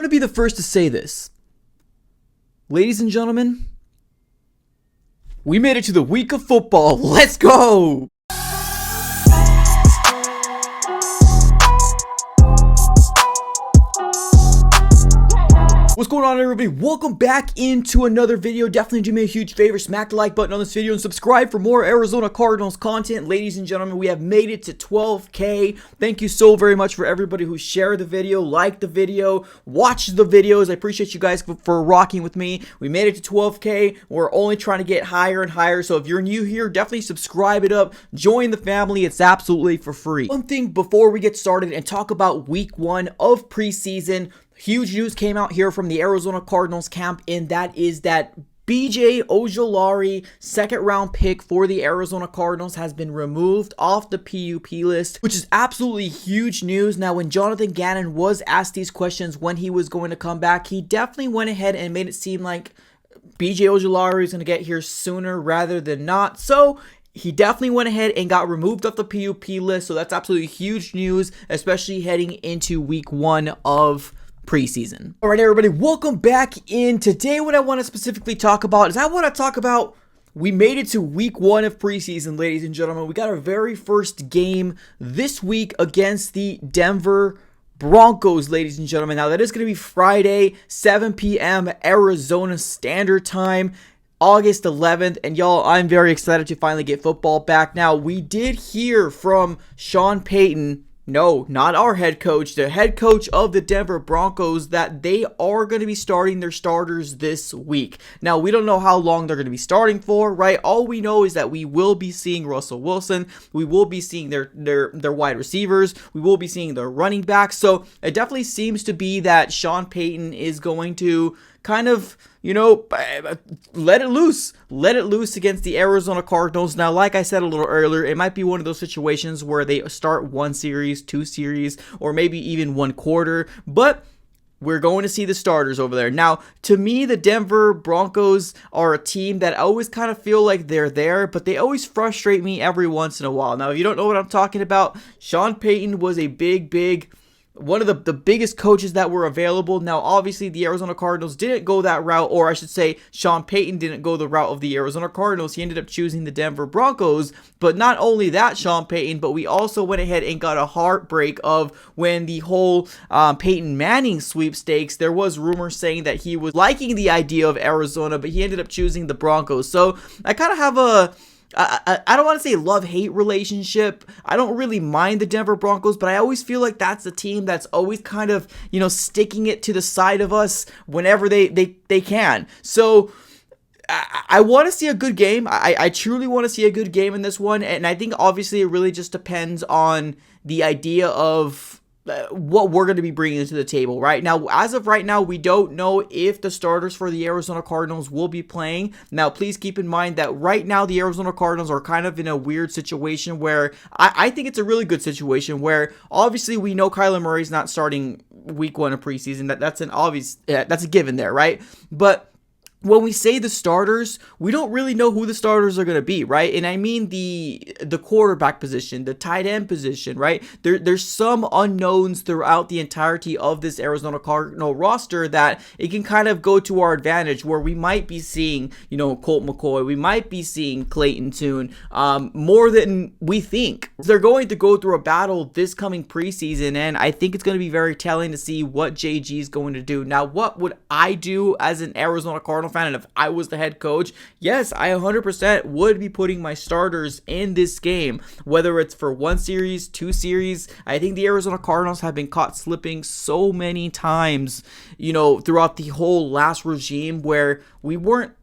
I'm going to be the first to say this. Ladies and gentlemen, we made it to the week of football. Let's go! What's going on, everybody? Welcome back into another video. Definitely do me a huge favor, smack the like button on this video and subscribe for more Arizona Cardinals content. Ladies and gentlemen, we have made it to 12K. Thank you so very much for everybody who shared the video, liked the video, watched the videos. I appreciate you guys for rocking with me. We made it to 12K. We're only trying to get higher and higher. So if you're new here, definitely subscribe it up. Join the family. It's absolutely for free. One thing before we get started and talk about week 1 of preseason. Huge news came out here from the Arizona Cardinals camp, and that is that Ojulari, second round pick for the Arizona Cardinals, has been removed off the PUP list, which is absolutely huge news. Now, when Jonathan Gannon was asked these questions when he was going to come back, he definitely went ahead and made it seem like Ojulari is going to get here sooner rather than not. So he definitely went ahead and got removed off the PUP list. So that's absolutely huge news, especially heading into week 1 of preseason. All right, everybody, welcome back in. Today, what I want to specifically talk about is we made it to week 1 of preseason, ladies and gentlemen. We got our very first game this week against the Denver Broncos, ladies and gentlemen. Now, that is going to be Friday, 7 p.m. Arizona Standard Time, August 11th, and y'all, I'm very excited to finally get football back. Now, we did hear from Sean Payton, no, not our head coach, the head coach of the Denver Broncos, that they are going to be starting their starters this week. Now, we don't know how long they're going to be starting for, right? All we know is that we will be seeing Russell Wilson. We will be seeing their wide receivers. We will be seeing their running backs. So it definitely seems to be that Sean Payton is going to kind of, let it loose against the Arizona Cardinals. Now, like I said a little earlier, it might be one of those situations where they start 1 series, 2 series, or maybe even 1 quarter, but we're going to see the starters over there. Now, to me, the Denver Broncos are a team that I always kind of feel like they're there, but they always frustrate me every once in a while. Now, if you don't know what I'm talking about, Sean Payton was a one of the biggest coaches that were available. Now, obviously, the Arizona Cardinals didn't go that route, or I should say, Sean Payton didn't go the route of the Arizona Cardinals. He ended up choosing the Denver Broncos. But not only that, Sean Payton, but we also went ahead and got a heartbreak of when the whole Peyton Manning sweepstakes, there was rumors saying that he was liking the idea of Arizona, but he ended up choosing the Broncos. So I kind of have I don't want to say love-hate relationship. I don't really mind the Denver Broncos, but I always feel like that's a team that's always kind of, sticking it to the side of us whenever they can. So I want to see a good game. I truly want to see a good game in this one, and I think obviously it really just depends on the idea of what we're going to be bringing to the table right now. As of right now, we don't know if the starters for the Arizona Cardinals will be playing. Now, please keep in mind that right now the Arizona Cardinals are kind of in a weird situation where I think it's a really good situation where obviously we know Kyler Murray's not starting week 1 of preseason. That's an obvious, that's a given there, right? But when we say the starters, we don't really know who the starters are going to be, right? And I mean the quarterback position, the tight end position, right? There's some unknowns throughout the entirety of this Arizona Cardinal roster that it can kind of go to our advantage, where we might be seeing, Colt McCoy, we might be seeing Clayton Tune, more than we think. They're going to go through a battle this coming preseason, and I think it's going to be very telling to see what JG is going to do. Now, what would I do as an Arizona Cardinal fan, and if I was the head coach? Yes, I 100% would be putting my starters in this game, whether it's for 1 series, 2 series. I think the Arizona Cardinals have been caught slipping so many times, throughout the whole last regime, where we weren't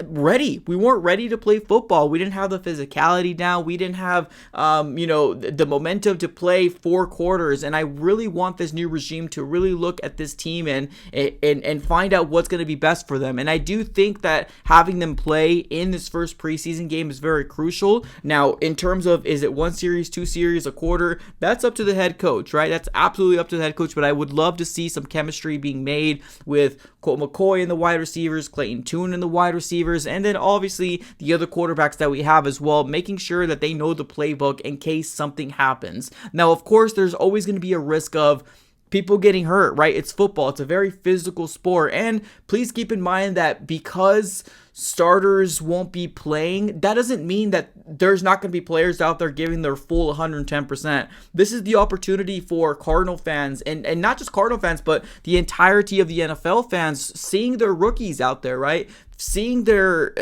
ready. We weren't ready to play football. We didn't have the physicality down. We didn't have, the momentum to play 4 quarters. And I really want this new regime to really look at this team and find out what's going to be best for them. And I do think that having them play in this first preseason game is very crucial. Now, in terms of, is it 1 series, 2 series, a quarter? That's up to the head coach, right? That's absolutely up to the head coach. But I would love to see some chemistry being made with Colt McCoy and the wide receivers, Clayton Tune and the wide receivers, and then obviously the other quarterbacks that we have as well, making sure that they know the playbook in case something happens. Now, of course, there's always going to be a risk of people getting hurt, right? It's football. It's a very physical sport. And please keep in mind that because starters won't be playing, that doesn't mean that there's not going to be players out there giving their full 110%. This is the opportunity for Cardinal fans, and not just Cardinal fans, but the entirety of the NFL fans, seeing their rookies out there, right? Seeing their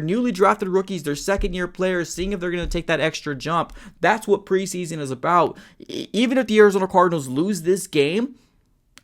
newly drafted rookies, their second-year players, seeing if they're going to take that extra jump. That's what preseason is about. Even if the Arizona Cardinals lose this game,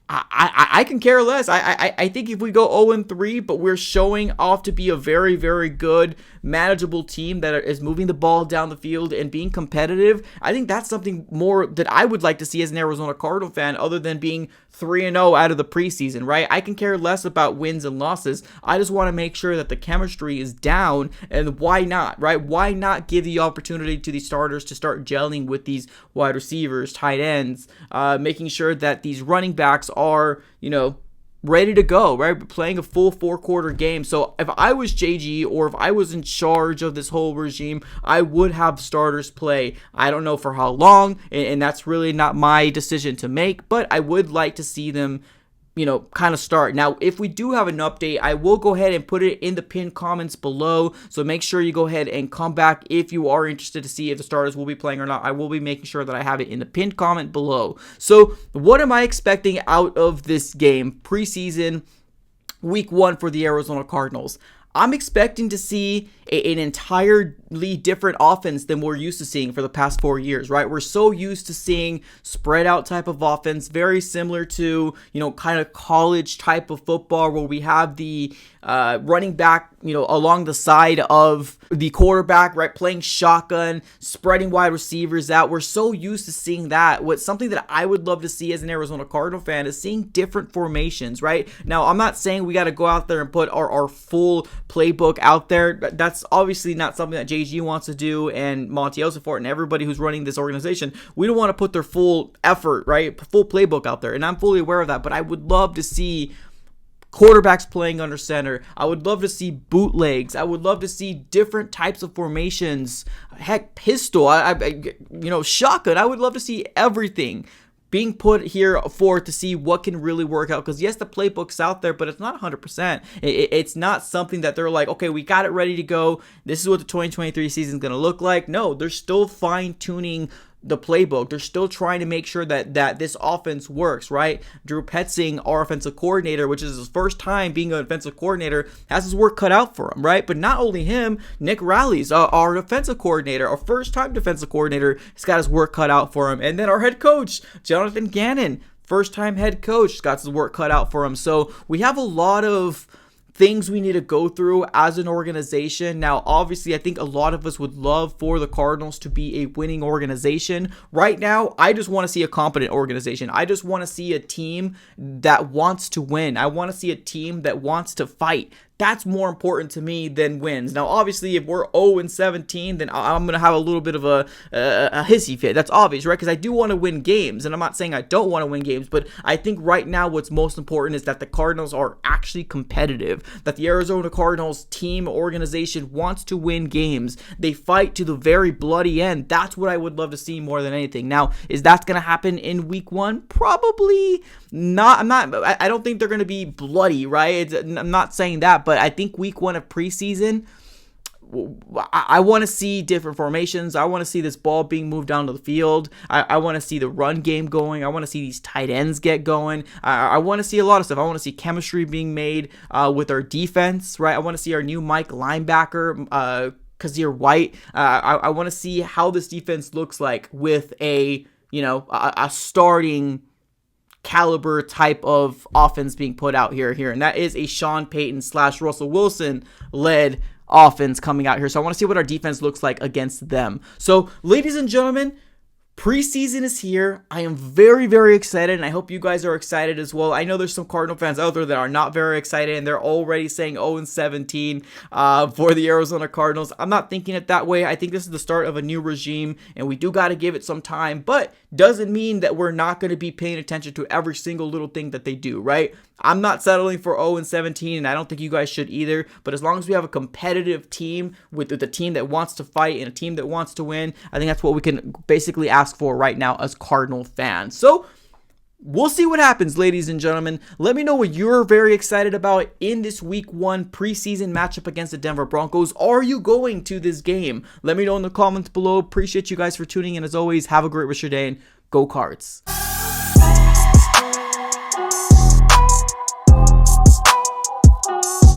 I can care less. I think if we go 0-3, but we're showing off to be a very, very good, manageable team that is moving the ball down the field and being competitive, I think that's something more that I would like to see as an Arizona Cardinal fan, other than being 3-0 out of the preseason, right? I can care less about wins and losses. I just want to make sure that the chemistry is down, and why not, right? Why not give the opportunity to the starters to start gelling with these wide receivers, tight ends, making sure that these running backs are, ready to go, right? Playing a full 4-quarter game. So if I was JG, or if I was in charge of this whole regime, I would have starters play. I don't know for how long, and that's really not my decision to make, but I would like to see them kind of start. Now, if we do have an update, I will go ahead and put it in the pinned comments below. So make sure you go ahead and come back if you are interested to see if the starters will be playing or not. I will be making sure that I have it in the pinned comment below. So what am I expecting out of this game? Preseason, week 1 for the Arizona Cardinals. I'm expecting to see an entirely different offense than we're used to seeing for the past 4 years, right? We're so used to seeing spread out type of offense, very similar to, kind of college type of football, where we have the running back, along the side of the quarterback, right? Playing shotgun, spreading wide receivers out. We're so used to seeing that. What's something that I would love to see as an Arizona Cardinal fan is seeing different formations, right? Now, I'm not saying we got to go out there and put our full playbook out there. That's obviously not something that JG wants to do, and Monty Osifort and everybody who's running this organization. We don't want to put their full effort, right? Full playbook out there, and I'm fully aware of that, but I would love to see quarterbacks playing under center. I would love to see bootlegs. I would love to see different types of formations. Heck, pistol, shotgun. I would love to see everything being put here to see what can really work out. Because yes, the playbook's out there, but it's not 100%. It's not something that they're like, okay, we got it ready to go. This is what the 2023 season is going to look like. No, they're still fine-tuning the playbook. They're still trying to make sure that this offense works, right? Drew Petzing, our offensive coordinator, which is his first time being an offensive coordinator, has his work cut out for him, right? But not only him, Nick Rallies, our defensive coordinator, our first-time defensive coordinator, has got his work cut out for him. And then our head coach, Jonathan Gannon, first-time head coach, got his work cut out for him. So we have a lot of things we need to go through as an organization. Now, obviously, I think a lot of us would love for the Cardinals to be a winning organization. Right now, I just want to see a competent organization. I just want to see a team that wants to win. I want to see a team that wants to fight. That's more important to me than wins. Now, obviously, if we're 0-17, then I'm going to have a little bit of a hissy fit. That's obvious, right? Because I do want to win games, and I'm not saying I don't want to win games, but I think right now what's most important is that the Cardinals are actually competitive, that the Arizona Cardinals team organization wants to win games. They fight to the very bloody end. That's what I would love to see more than anything. Now, is that going to happen in week 1? Probably not. I don't think they're going to be bloody, right? I'm not saying that. But I think week 1 of preseason, I want to see different formations. I want to see this ball being moved down to the field. I want to see the run game going. I want to see these tight ends get going. I want to see a lot of stuff. I want to see chemistry being made with our defense, right? I want to see our new Mike linebacker, Kazir White. I want to see how this defense looks like with a starting caliber type of offense being put out here, and that is a Sean Payton / Russell Wilson led offense coming out here. So I want to see what our defense looks like against them. So, ladies and gentlemen, preseason is here. I am very, very excited, and I hope you guys are excited as well. I know there's some Cardinal fans out there that are not very excited, and they're already saying 0-17 for the Arizona Cardinals. I'm not thinking it that way. I think this is the start of a new regime, and we do got to give it some time, but doesn't mean that we're not going to be paying attention to every single little thing that they do, right? I'm not settling for 0-17, and I don't think you guys should either, but as long as we have a competitive team with the team that wants to fight and a team that wants to win, I think that's what we can basically ask for right now as Cardinal fans. So We'll see what happens, ladies and gentlemen. Let me know what you're very excited about in this week 1 preseason matchup against the Denver Broncos. Are you going to this game? Let me know in the comments below. Appreciate you guys for tuning in. As always, have a great rest of your day and go Cards.